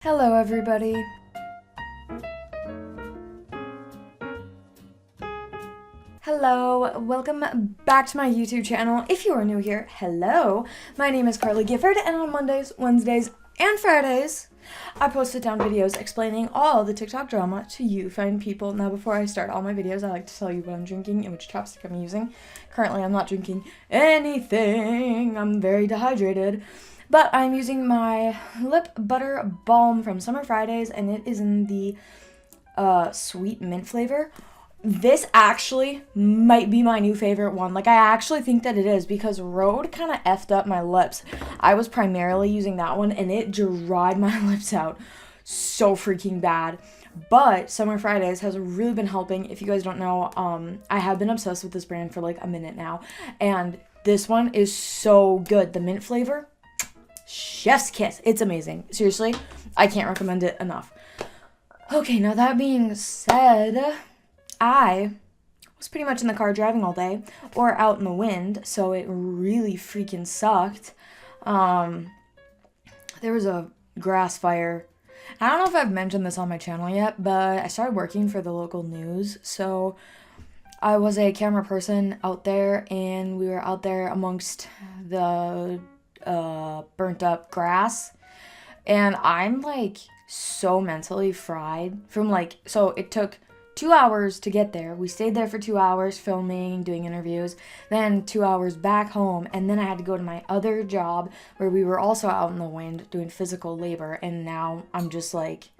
Hello everybody. Hello, welcome back to my YouTube channel. If you are new here, hello. My name is Carly Gifford and on Mondays, Wednesdays, and Fridays, I post sit down videos explaining all the TikTok drama to you fine people. Now before I start all my videos, I like to tell you what I'm drinking and which chapstick I'm using. Currently I'm not drinking anything. I'm very dehydrated. But I'm using my lip butter balm from Summer Fridays, and it is in the sweet mint flavor. This actually might be my new favorite one. Like, I actually think that it is because Rhode kind of effed up my lips. I was primarily using that one, and it dried my lips out so freaking bad. But Summer Fridays has really been helping. If you guys don't know, I have been obsessed with this brand for like a minute now, and this one is so good. The mint flavor, chef's kiss. It's amazing. Seriously, I can't recommend it enough. Okay, now that being said, I was pretty much in the car driving all day or out in the wind, so it really freaking sucked. There was a grass fire. I don't know if I've mentioned this on my channel yet, but I started working for the local news, so I was a camera person out there, and we were out there amongst the burnt up grass, and I'm like so mentally fried from so it took 2 hours to get there. We stayed there for 2 hours filming, doing interviews, then 2 hours back home, and then I had to go to my other job where we were also out in the wind doing physical labor, and now I'm just like,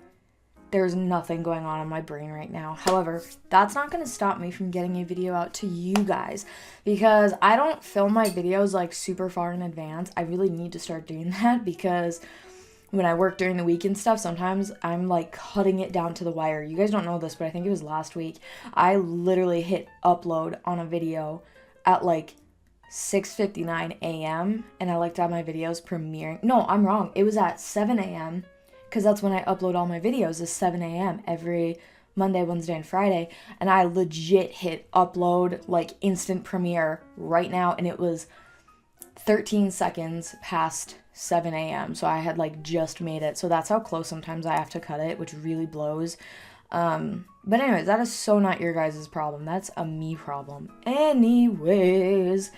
there's nothing going on in my brain right now. However, that's not going to stop me from getting a video out to you guys because I don't film my videos like super far in advance. I really need to start doing that because when I work during the week and stuff, sometimes I'm like cutting it down to the wire. You guys don't know this, but I think it was last week. I literally hit upload on a video at like 6:59 a.m. and I like to have my videos premiering. No, I'm wrong. It was at 7 a.m. because that's when I upload all my videos is 7 a.m. every Monday, Wednesday, and Friday. And I legit hit upload, like instant premiere right now. And it was 13 seconds past 7 a.m. So I had like just made it. So that's how close sometimes I have to cut it, which really blows. But anyways, that is so not your guys' problem. That's a me problem. Anyways,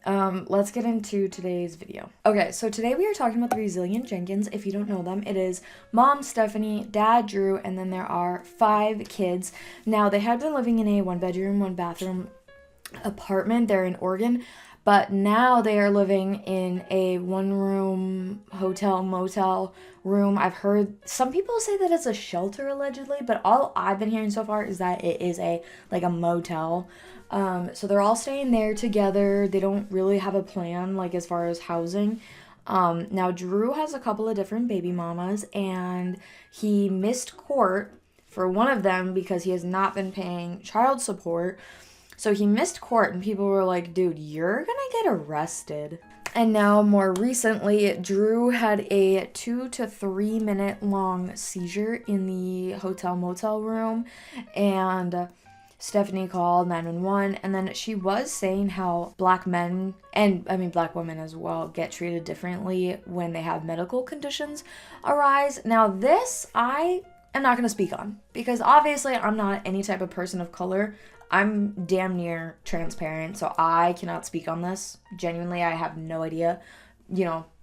let's get into today's video. Okay, so today we are talking about the resilient Jenkins. If you don't know them, it is mom, Stephanie, dad, Drew, and then there are 5 kids. Now, they had been living in a 1-bedroom, 1-bathroom apartment. They're in Oregon, but now they are living in a 1-room hotel motel room. I've heard some people say that it's a shelter allegedly, but all I've been hearing so far is that it is a motel. So they're all staying there together. They don't really have a plan, like, as far as housing. Now, Drew has a couple of different baby mamas, and he missed court for one of them because he has not been paying child support. So he missed court, and people were like, dude, you're gonna get arrested. And now, more recently, Drew had a 2 to 3 minute long seizure in the hotel motel room, and Stephanie called 911, and then she was saying how black men, and I mean black women as well, get treated differently when they have medical conditions arise. Now this, I am not going to speak on, because obviously I'm not any type of person of color. I'm damn near transparent, so I cannot speak on this. Genuinely, I have no idea,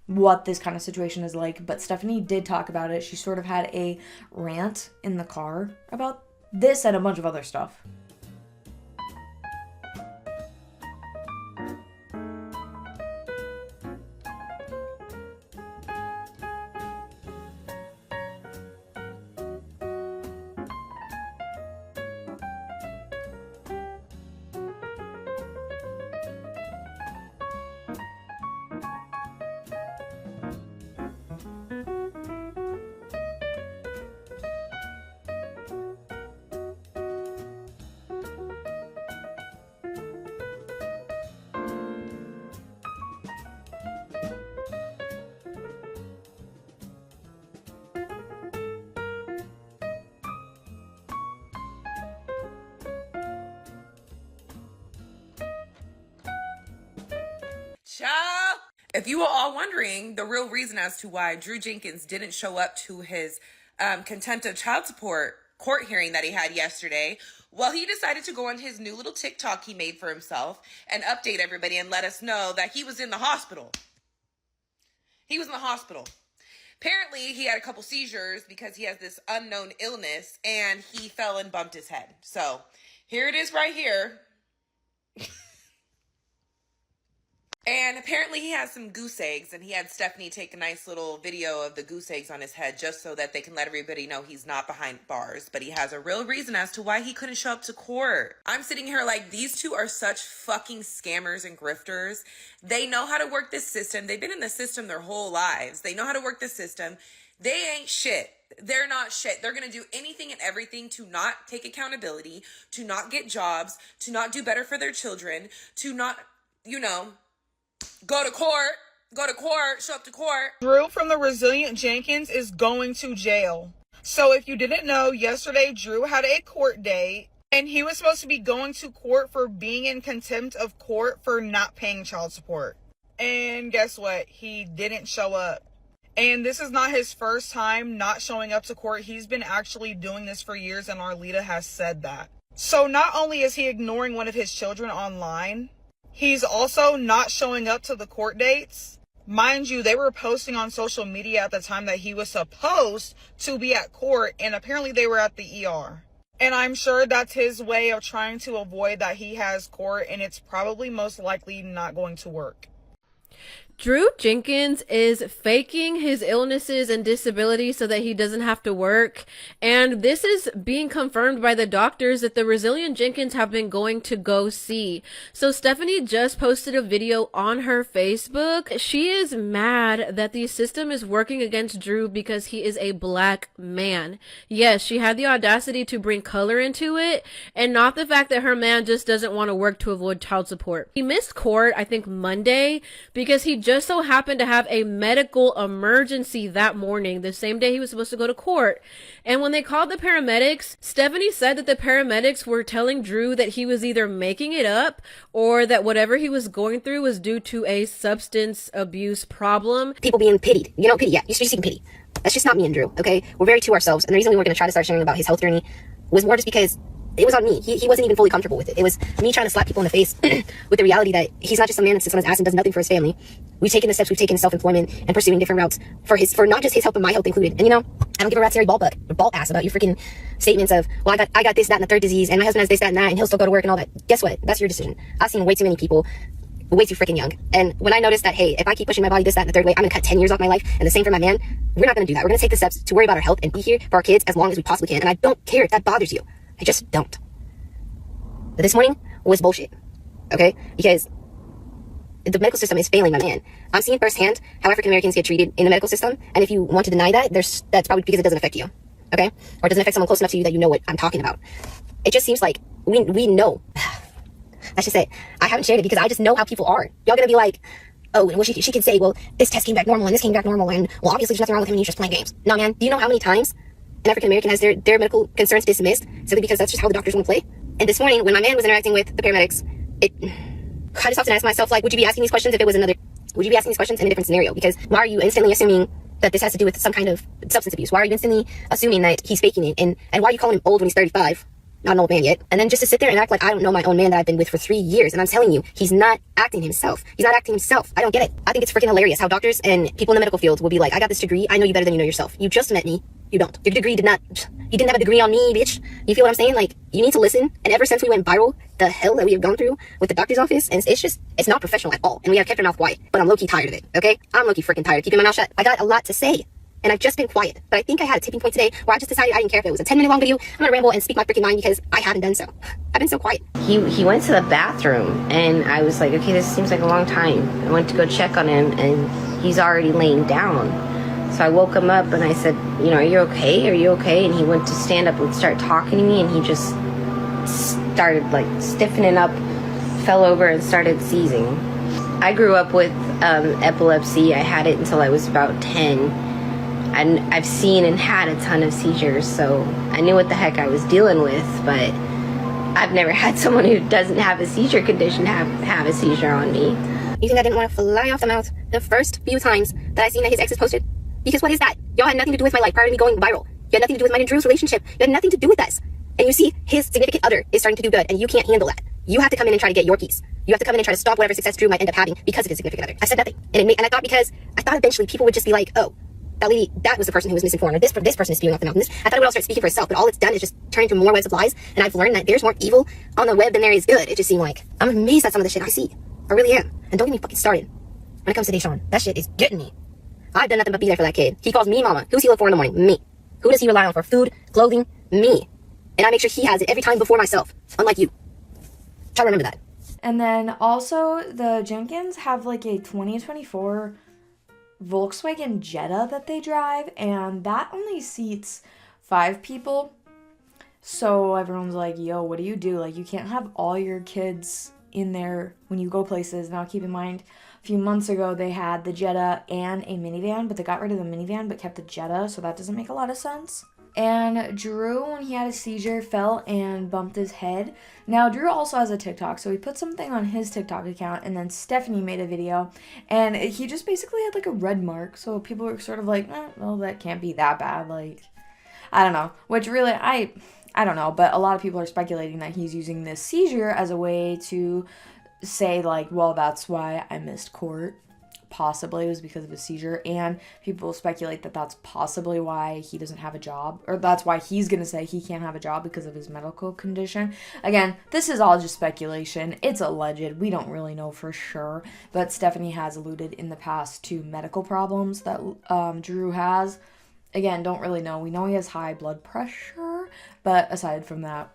what this kind of situation is like, but Stephanie did talk about it. She sort of had a rant in the car about this and a bunch of other stuff. Child, If you were all wondering the real reason as to why Drew Jenkins didn't show up to his contempt of child support court hearing that he had yesterday, well, he decided to go on his new little TikTok he made for himself and update everybody and let us know that he was in the hospital. He was in the hospital. Apparently, he had a couple seizures because he has this unknown illness, and he fell and bumped his head. So, here it is right here. And apparently he has some goose eggs, and he had Stephanie take a nice little video of the goose eggs on his head just so that they can let everybody know he's not behind bars. But he has a real reason as to why he couldn't show up to court. I'm sitting here like, these two are such fucking scammers and grifters. They know how to work this system. They've been in the system their whole lives. They know how to work the system. They ain't shit. They're not shit. They're going to do anything and everything to not take accountability, to not get jobs, to not do better for their children, to not, go to court, show up to court. Drew from the Resilient Jenkins is going to jail. So if you didn't know, yesterday Drew had a court date, and he was supposed to be going to court for being in contempt of court for not paying child support. And guess what? He didn't show up. And this is not his first time not showing up to court. He's been actually doing this for years, and Arlita has said that. So not only is he ignoring one of his children online, he's also not showing up to the court dates. Mind you, they were posting on social media at the time that he was supposed to be at court, and apparently they were at the ER. And I'm sure that's his way of trying to avoid that he has court, and it's probably most likely not going to work. Drew Jenkins is faking his illnesses and disabilities so that he doesn't have to work. And this is being confirmed by the doctors that the Resilient Jenkins have been going to go see. So Stephanie just posted a video on her Facebook. She is mad that the system is working against Drew because he is a black man. Yes, she had the audacity to bring color into it, and not the fact that her man just doesn't want to work to avoid child support. He missed court, I think Monday, because he just so happened to have a medical emergency that morning, the same day he was supposed to go to court. And when they called the paramedics, Stephanie said that the paramedics were telling Drew that he was either making it up or that whatever he was going through was due to a substance abuse problem. People being pitied. Pity, yeah. You should be seeking pity. That's just not me and Drew, okay? We're very to ourselves. And the reason we were going to try to start sharing about his health journey was more just because it was on me. He wasn't even fully comfortable with it. It was me trying to slap people in the face with the reality that he's not just a man that sits on his ass and does nothing for his family. We've taken the steps, we've taken self-employment and pursuing different routes for not just his health, but my health included. And I don't give a rat's hairy ball ass about your freaking statements of, well, I got this, that, and the third disease, and my husband has this, that, and that, and he'll still go to work and all that. Guess what? That's your decision. I've seen way too many people way too freaking young. And when I noticed that, hey, if I keep pushing my body this, that, and the third way, I'm gonna cut 10 years off my life, and the same for my man, we're not gonna do that. We're gonna take the steps to worry about our health and be here for our kids as long as we possibly can. And I don't care if that bothers you. I just don't. But this morning was bullshit, okay? Because the medical system is failing my man. I'm seeing firsthand how African Americans get treated in the medical system, and if you want to deny that, that's probably because it doesn't affect you, okay? Or it doesn't affect someone close enough to you that you know what I'm talking about. It just seems like we know. That's just it. I haven't shared it because I just know how people are. Y'all gonna be like, oh, well, she can say, well, this test came back normal and this came back normal, and well, obviously there's nothing wrong with him and he's just playing games. No, man, do you know how many times an African American has their medical concerns dismissed simply because that's just how the doctors want to play? And this morning, when my man was interacting with the paramedics, I just often ask myself, like, would you be asking these questions if it was would you be asking these questions in a different scenario? Because why are you instantly assuming that this has to do with some kind of substance abuse? Why are you instantly assuming that he's faking it? And why are you calling him old when he's 35? Not an old man yet. And then just to sit there and act like I don't know my own man that I've been with for 3 years. And I'm telling you, he's not acting himself. He's not acting himself. I don't get it. I think it's freaking hilarious how doctors and people in the medical field will be like, I got this degree. I know you better than you know yourself. You just met me. You don't. Your degree you didn't have a degree on me, bitch. You feel what I'm saying? Like, you need to listen. And ever since we went viral, the hell that we have gone through with the doctor's office, and it's not professional at all. And we have kept our mouth quiet. But I'm low-key tired of it, okay? I'm low-key freaking tired of keeping my mouth shut. I got a lot to say. And I've just been quiet. But I think I had a tipping point today where I just decided I didn't care if it was a 10-minute long video. I'm gonna ramble and speak my freaking mind because I haven't done so. I've been so quiet. He went to the bathroom, and I was like, okay, this seems like a long time. I went to go check on him, and he's already laying down. So I woke him up, and I said, are you okay? Are you okay? And he went to stand up and start talking to me, and he just started, like, stiffening up, fell over, and started seizing. I grew up with epilepsy. I had it until I was about 10. And I've seen and had a ton of seizures, so I knew what the heck I was dealing with, but I've never had someone who doesn't have a seizure condition have a seizure on me. You think I didn't want to fly off the mouth the first few times that I seen that his ex is posted? Because what is that? Y'all had nothing to do with my life prior to me going viral. You had nothing to do with mine and Drew's relationship. You had nothing to do with us. And you see his significant other is starting to do good, and you can't handle that. You have to come in and try to get your piece. You have to come in and try to stop whatever success Drew might end up having because of his significant other. I said nothing. And I thought eventually people would just be like, oh, that lady, that was the person who was misinformed, or this person is spewing off the mouth. I thought it would all start speaking for itself, but all it's done is just turn into more webs of lies, and I've learned that there's more evil on the web than there is good. It just seemed like, I'm amazed at some of the shit I see. I really am. And don't get me fucking started when it comes to Deshaun. That shit is getting me. I've done nothing but be there for that kid. He calls me mama. Who's he look for in the morning? Me. Who does he rely on for food, clothing? Me. And I make sure he has it every time before myself, unlike you. Try to remember that. And then also the Jenkins have like a 2024 Volkswagen Jetta that they drive, and that only seats 5 people. So everyone's like, yo, what do you do? Like, you can't have all your kids in there when you go places. Now keep in mind, a few months ago they had the Jetta and a minivan, but they got rid of the minivan but kept the Jetta, so that doesn't make a lot of sense. And Drew, when he had a seizure, fell and bumped his head. Now, Drew also has a TikTok, so he put something on his TikTok account, and then Stephanie made a video, and he just basically had like a red mark, so people were sort of like, well, that can't be that bad, like, I don't know, which really, I don't know, but a lot of people are speculating that he's using this seizure as a way to say, like, well, that's why I missed court. Possibly it was because of a seizure, and people speculate that that's possibly why he doesn't have a job, or that's why he's gonna say he can't have a job because of his medical condition. Again, this is all just speculation. It's alleged. We don't really know for sure, but Stephanie has alluded in the past to medical problems that Drew has. Again, don't really know. We know he has high blood pressure, but aside from that,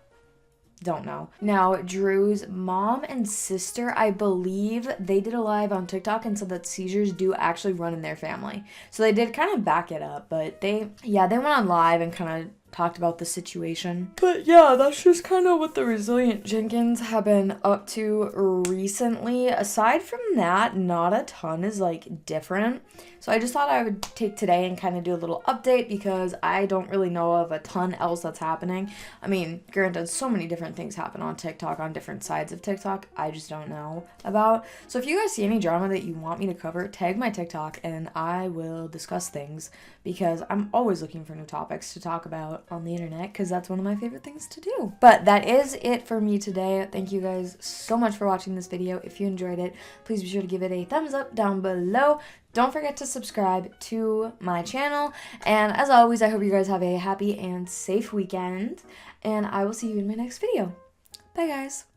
don't know. Now, Drew's mom and sister, I believe they did a live on TikTok and said that seizures do actually run in their family. So they did kind of back it up, but they went on live and kind of talked about the situation. But yeah, that's just kind of what the Resilient Jenkins have been up to recently. Aside from that, not a ton is like different. So I just thought I would take today and kind of do a little update because I don't really know of a ton else that's happening. I mean, granted, so many different things happen on TikTok, on different sides of TikTok, I just don't know about. So if you guys see any drama that you want me to cover, tag my TikTok and I will discuss things because I'm always looking for new topics to talk about on the internet because that's one of my favorite things to do. But that is it for me today. Thank you guys so much for watching this video. If you enjoyed it, please be sure to give it a thumbs up down below. Don't forget to subscribe to my channel. And as always, I hope you guys have a happy and safe weekend. And I will see you in my next video. Bye, guys.